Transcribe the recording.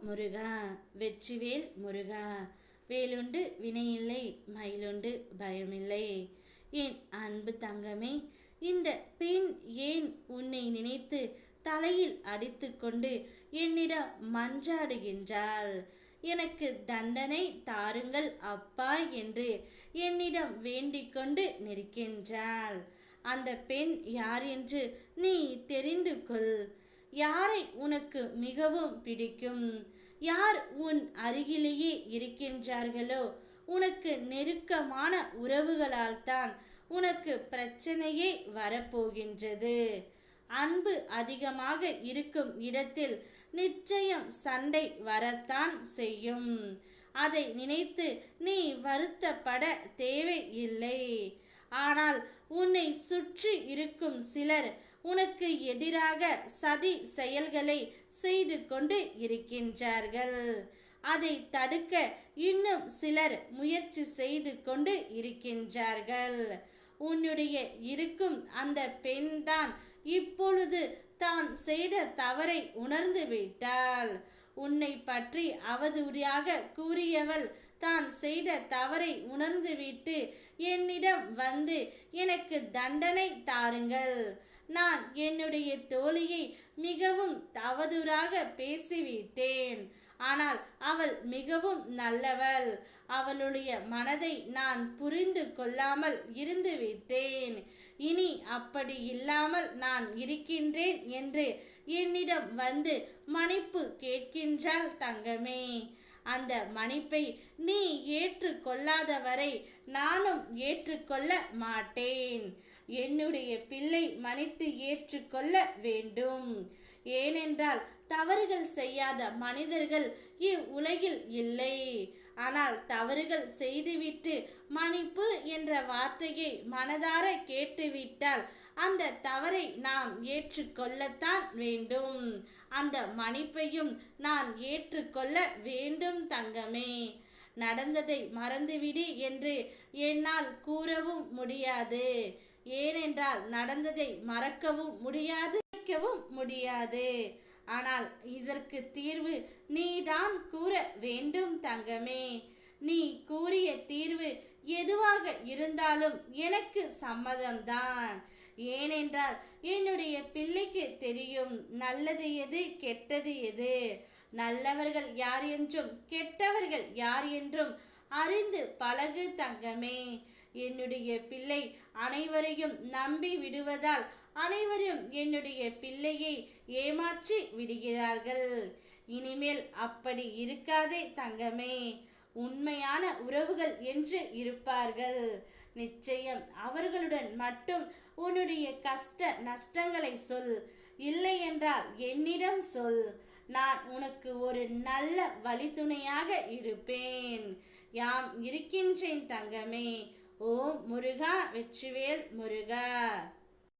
முருகா வெற்றிவேல் முருகா. வேலுண்டு வினையில்லை, மயிலுண்டு பயமில்லை. என் அன்பு தங்கமே, இந்த பெண் ஏன் உன்னை நினைத்து தலையில் அடித்து கொண்டு என்னிடம் மன்றாடுகின்றாள்? எனக்கு தண்டனை தாருங்கள் அப்பா என்று என்னிடம் வேண்டிக் கொண்டு நிற்கின்றாள். அந்த பெண் யார் என்று நீ தெரிந்து கொள். யாரை உனக்கு மிகவும் பிடிக்கும், யார் உன் அருகிலேயே இருக்கின்றார்களோ, உனக்கு நெருக்கமான உறவுகளால் தான் உனக்கு பிரச்சனையே வரப்போகின்றது. அன்பு அதிகமாக இருக்கும் இடத்தில் நிச்சயம் சண்டை வரத்தான் செய்யும். அதை நினைத்து நீ வருத்தப்பட தேவையில்லை. ஆனால் உன்னை சுற்றி இருக்கும் சிலர் உனக்கு எதிராக சதி செயல்களை செய்து கொண்டு இருக்கின்றார்கள். அதை தடுக்க இன்னும் சிலர் முயற்சி செய்து கொண்டு இருக்கின்றார்கள். உன்னுடைய இருக்கும் அந்த பெண்தான் இப்பொழுது தான் செய்த தவறை உணர்ந்து விட்டாள். உன்னை பற்றி அவதூறாக கூறியவள் தான் செய்த தவறை உணர்ந்துவிட்டு என்னிடம் வந்து எனக்கு தண்டனை தாருங்கள், நான் என்னுடைய தோழியை மிகவும் அவதூறாக பேசிவிட்டேன், ஆனால் அவள் மிகவும் நல்லவள், அவளுடைய மனதை நான் புரிந்து கொள்ளாமல் இருந்து விட்டேன், இனி அப்படி இல்லாமல் நான் இருக்கின்றேன் என்று என்னிடம் வந்து மன்னிப்பு கேட்கின்றாள் தங்கமே. அந்த மன்னிப்பை நீ ஏற்றுக்கொள்ளாத வரை நானும் ஏற்றுக்கொள்ள மாட்டேன். என்னுடைய பிள்ளை மன்னித்து ஏற்றுக்கொள்ள வேண்டும். ஏனென்றால் தவறுகள் செய்யாத மனிதர்கள் இவ்வுலகில் இல்லை. ஆனால் தவறுகள் செய்துவிட்டு மன்னிப்பு என்ற வார்த்தையை மனதார கேட்டுவிட்டால் அந்த தவறை நாம் ஏற்றுக்கொள்ளத்தான் வேண்டும். அந்த மன்னிப்பையும் நான் ஏற்றுக்கொள்ள வேண்டும் தங்கமே. நடந்ததை மறந்துவிடு என்று என்னால் கூறவும் முடியாது. ஏனென்றால் நடந்ததை மறக்கவும் முடியாது. ஆனால் இதற்கு தீர்வு நீதான் கூற வேண்டும் தங்கமே. நீ கூறிய தீர்வு எதுவாக இருந்தாலும் எனக்கு சம்மதம்தான். ஏனென்றால் என்னுடைய பிள்ளைக்கு தெரியும் நல்லது எது கெட்டது எது, நல்லவர்கள் யார் என்றும் கெட்டவர்கள் யார் என்றும் அறிந்து பழகு தங்கமே. என்னுடைய பிள்ளை அனைவரையும் நம்பி விடுவதால் அனைவரும் என்னுடைய பிள்ளையை ஏமாற்றி விடுகிறார்கள். இனிமேல் அப்படி இருக்காதே தங்கமே. உண்மையான உறவுகள் என்று இருப்பார்கள். நிச்சயம் அவர்களுடன் மட்டும் உன்னுடைய கஷ்ட நஷ்டங்களை சொல். இல்லை என்றால் என்னிடம் சொல். நான் உனக்கு ஒரு நல்ல வழித்துணையாக இருப்பேன். யாம் இருக்கின்றேன் தங்கமே. ஓம் முருகா வெற்றிவேல் முருகா.